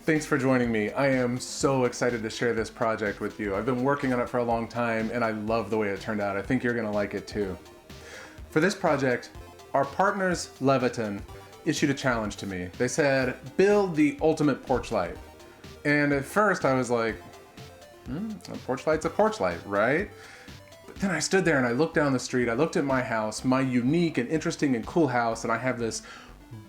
Thanks for joining me. I am so excited to share this project with you. I've been working on it for a long time and I love the way it turned out. I think you're gonna like it too. For this project, our partners, Leviton, issued a challenge to me. They said, build the ultimate porch light. And at first I was like, a porch light's a porch light, right? But then I stood there and I looked down the street, I looked at my house, my unique and interesting and cool house, and I have this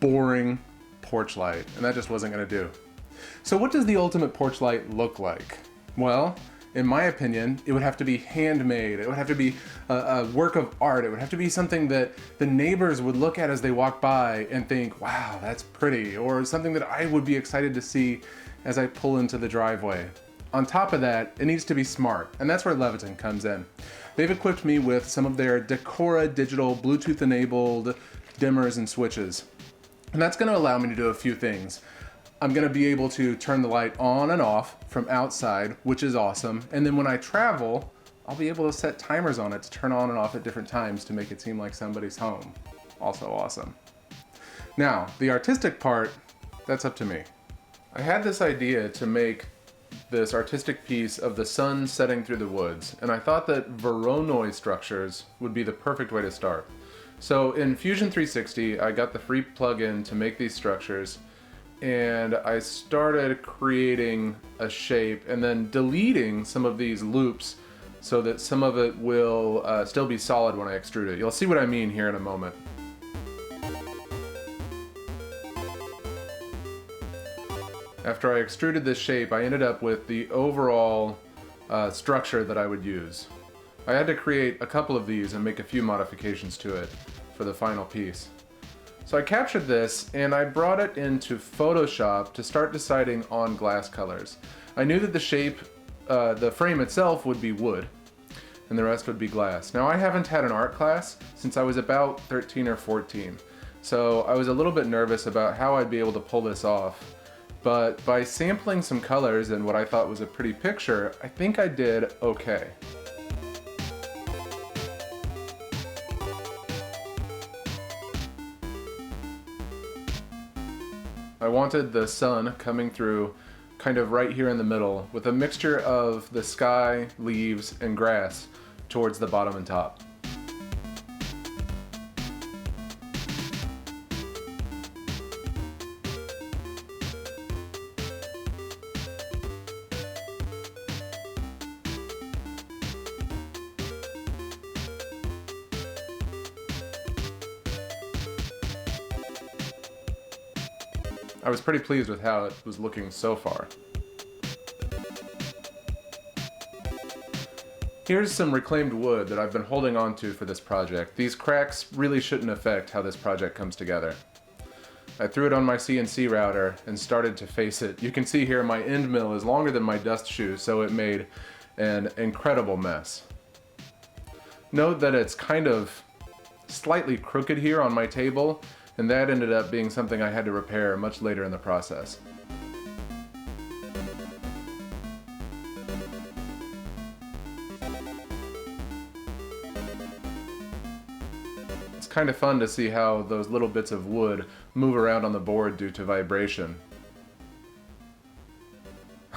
boring porch light, and that just wasn't gonna do. So what does the ultimate porch light look like? Well, in my opinion, it would have to be handmade. It would have to be a work of art. It would have to be something that the neighbors would look at as they walk by and think, wow, that's pretty, or something that I would be excited to see as I pull into the driveway. On top of that, it needs to be smart, and that's where Leviton comes in. They've equipped me with some of their Decora digital Bluetooth-enabled dimmers and switches. And that's gonna allow me to do a few things. I'm gonna be able to turn the light on and off from outside, which is awesome. And then when I travel, I'll be able to set timers on it to turn on and off at different times to make it seem like somebody's home. Also awesome. Now, the artistic part, that's up to me. I had this idea to make this artistic piece of the sun setting through the woods, and I thought that Voronoi structures would be the perfect way to start. So in Fusion 360, I got the free plugin to make these structures, and I started creating a shape and then deleting some of these loops so that some of it will still be solid when I extrude it. You'll see what I mean here in a moment. After I extruded this shape, I ended up with the overall structure that I would use. I had to create a couple of these and make a few modifications to it for the final piece. So I captured this and I brought it into Photoshop to start deciding on glass colors. I knew that the shape, the frame itself would be wood and the rest would be glass. Now I haven't had an art class since I was about 13 or 14, so I was a little bit nervous about how I'd be able to pull this off. But by sampling some colors and what I thought was a pretty picture, I think I did okay. I wanted the sun coming through kind of right here in the middle with a mixture of the sky, leaves, and grass towards the bottom and top. I was pretty pleased with how it was looking so far. Here's some reclaimed wood that I've been holding on to for this project. These cracks really shouldn't affect how this project comes together. I threw it on my CNC router and started to face it. You can see here my end mill is longer than my dust shoe, so it made an incredible mess. Note that it's kind of slightly crooked here on my table, and that ended up being something I had to repair much later in the process. It's kind of fun to see how those little bits of wood move around on the board due to vibration.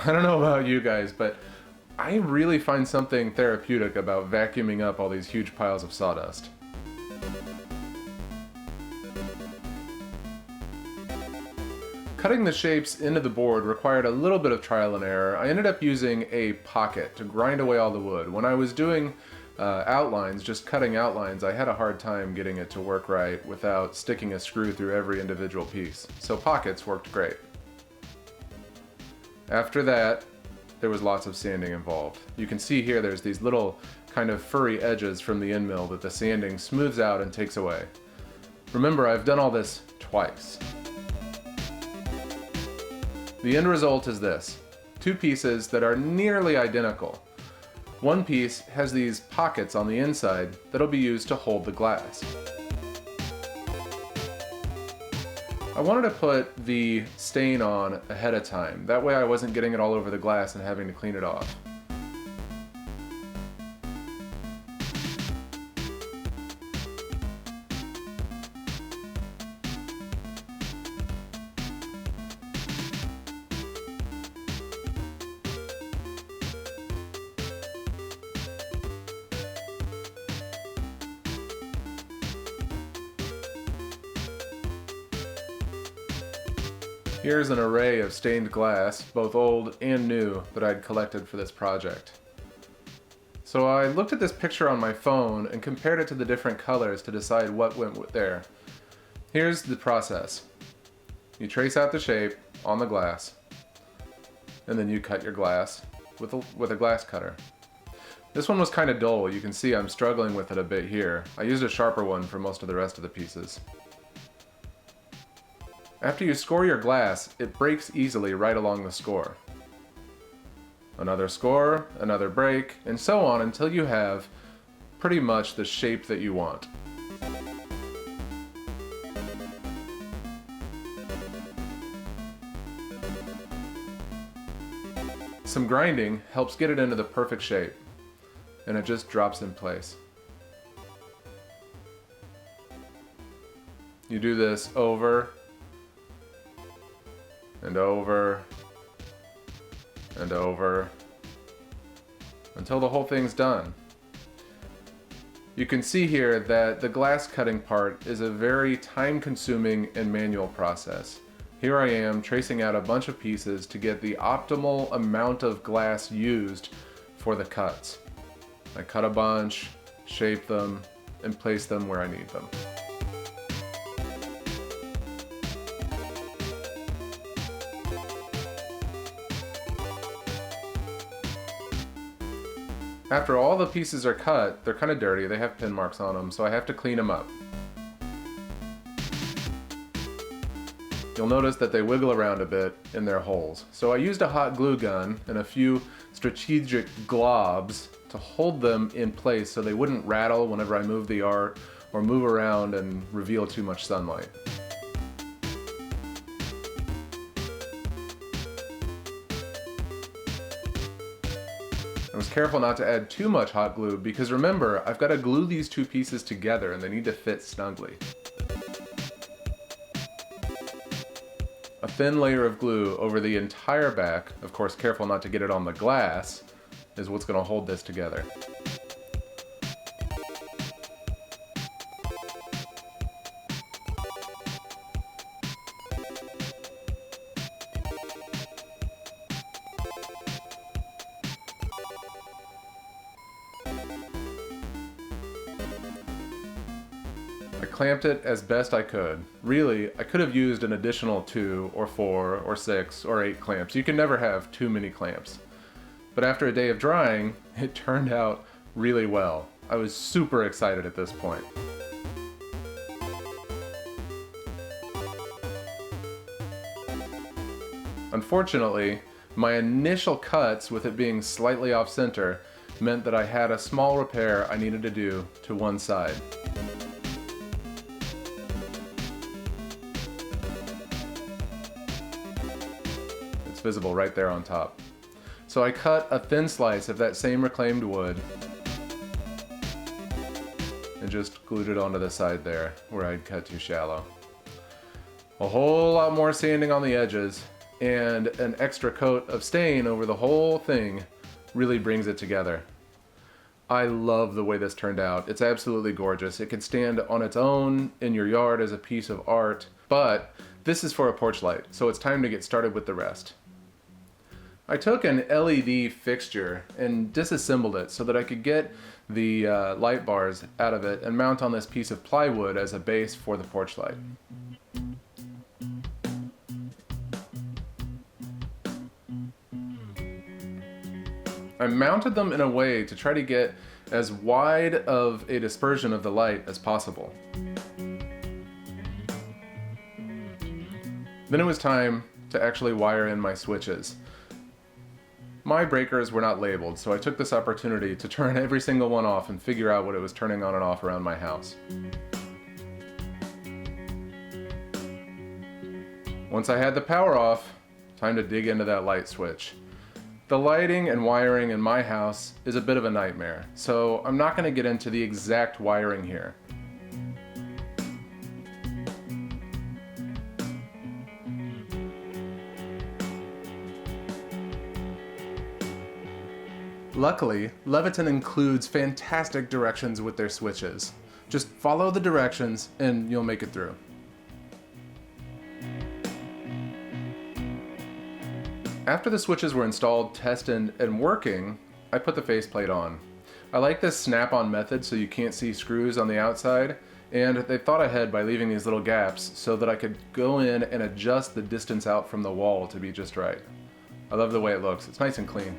I don't know about you guys, but I really find something therapeutic about vacuuming up all these huge piles of sawdust. Cutting the shapes into the board required a little bit of trial and error. I ended up using a pocket to grind away all the wood. When I was doing outlines, just cutting outlines, I had a hard time getting it to work right without sticking a screw through every individual piece. So pockets worked great. After that, there was lots of sanding involved. You can see here there's these little kind of furry edges from the end mill that the sanding smooths out and takes away. Remember, I've done all this twice. The end result is this: two pieces that are nearly identical. One piece has these pockets on the inside that'll be used to hold the glass. I wanted to put the stain on ahead of time. That way I wasn't getting it all over the glass and having to clean it off. Here's an array of stained glass, both old and new, that I'd collected for this project. So I looked at this picture on my phone and compared it to the different colors to decide what went there. Here's the process. You trace out the shape on the glass, and then you cut your glass with a glass cutter. This one was kind of dull. You can see I'm struggling with it a bit here. I used a sharper one for most of the rest of the pieces. After you score your glass, it breaks easily right along the score. Another score, another break, and so on until you have pretty much the shape that you want. Some grinding helps get it into the perfect shape, and it just drops in place. You do this over and over and over until the whole thing's done. You can see here that the glass cutting part is a very time-consuming and manual process. Here I am tracing out a bunch of pieces to get the optimal amount of glass used for the cuts. I cut a bunch, shape them, and place them where I need them. After all the pieces are cut, they're kind of dirty, they have pin marks on them, so I have to clean them up. You'll notice that they wiggle around a bit in their holes. So I used a hot glue gun and a few strategic globs to hold them in place so they wouldn't rattle whenever I move the art or move around and reveal too much sunlight. I was careful not to add too much hot glue because remember, I've got to glue these two pieces together and they need to fit snugly. A thin layer of glue over the entire back, of course careful not to get it on the glass, is what's going to hold this together. I clamped it as best I could. Really, I could have used an additional 2 or 4 or 6 or 8 clamps. You can never have too many clamps. But after a day of drying, it turned out really well. I was super excited at this point. Unfortunately, my initial cuts, with it being slightly off center, meant that I had a small repair I needed to do to one side. It's visible right there on top. So I cut a thin slice of that same reclaimed wood and just glued it onto the side there where I'd cut too shallow. A whole lot more sanding on the edges and an extra coat of stain over the whole thing really brings it together. I love the way this turned out. It's absolutely gorgeous. It can stand on its own in your yard as a piece of art, but this is for a porch light, so it's time to get started with the rest. I took an LED fixture and disassembled it so that I could get the light bars out of it and mount on this piece of plywood as a base for the porch light. I mounted them in a way to try to get as wide of a dispersion of the light as possible. Then it was time to actually wire in my switches. My breakers were not labeled, so I took this opportunity to turn every single one off and figure out what it was turning on and off around my house. Once I had the power off, time to dig into that light switch. The lighting and wiring in my house is a bit of a nightmare, so I'm not going to get into the exact wiring here. Luckily, Leviton includes fantastic directions with their switches. Just follow the directions and you'll make it through. After the switches were installed, tested, and working, I put the faceplate on. I like this snap-on method so you can't see screws on the outside, and they thought ahead by leaving these little gaps so that I could go in and adjust the distance out from the wall to be just right. I love the way it looks. It's nice and clean.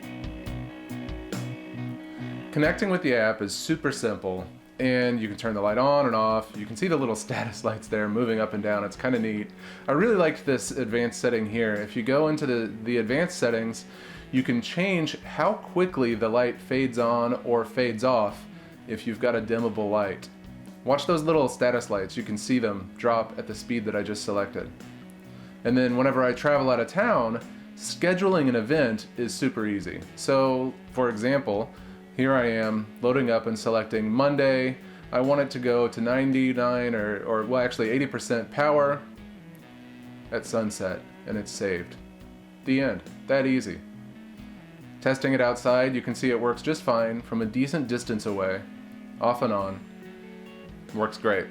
Connecting with the app is super simple, and you can turn the light on and off. You can see the little status lights there moving up and down. It's kind of neat. I really liked this advanced setting here. If you go into the advanced settings, you can change how quickly the light fades on or fades off if you've got a dimmable light. Watch those little status lights. You can see them drop at the speed that I just selected. And then whenever I travel out of town, scheduling an event is super easy. So, for example, here I am loading up and selecting Monday. I want it to go to 99 or well, actually 80% power at sunset, and it's saved. The end. That easy. Testing it outside, you can see it works just fine from a decent distance away, off and on. Works great.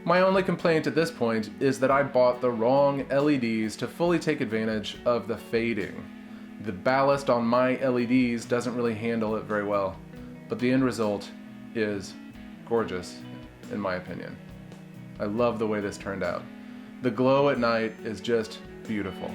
My only complaint at this point is that I bought the wrong LEDs to fully take advantage of the fading. The ballast on my LEDs doesn't really handle it very well, but the end result is gorgeous, in my opinion. I love the way this turned out. The glow at night is just beautiful.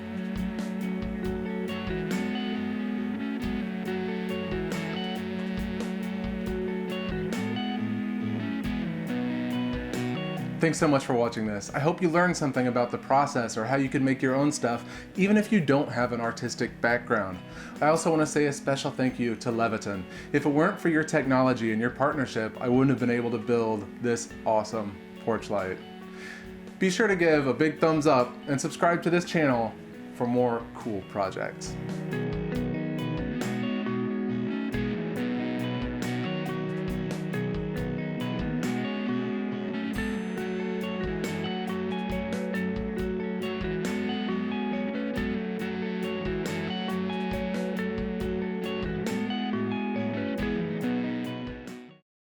Thanks so much for watching this. I hope you learned something about the process or how you can make your own stuff, even if you don't have an artistic background. I also want to say a special thank you to Leviton. If it weren't for your technology and your partnership, I wouldn't have been able to build this awesome porch light. Be sure to give a big thumbs up and subscribe to this channel for more cool projects.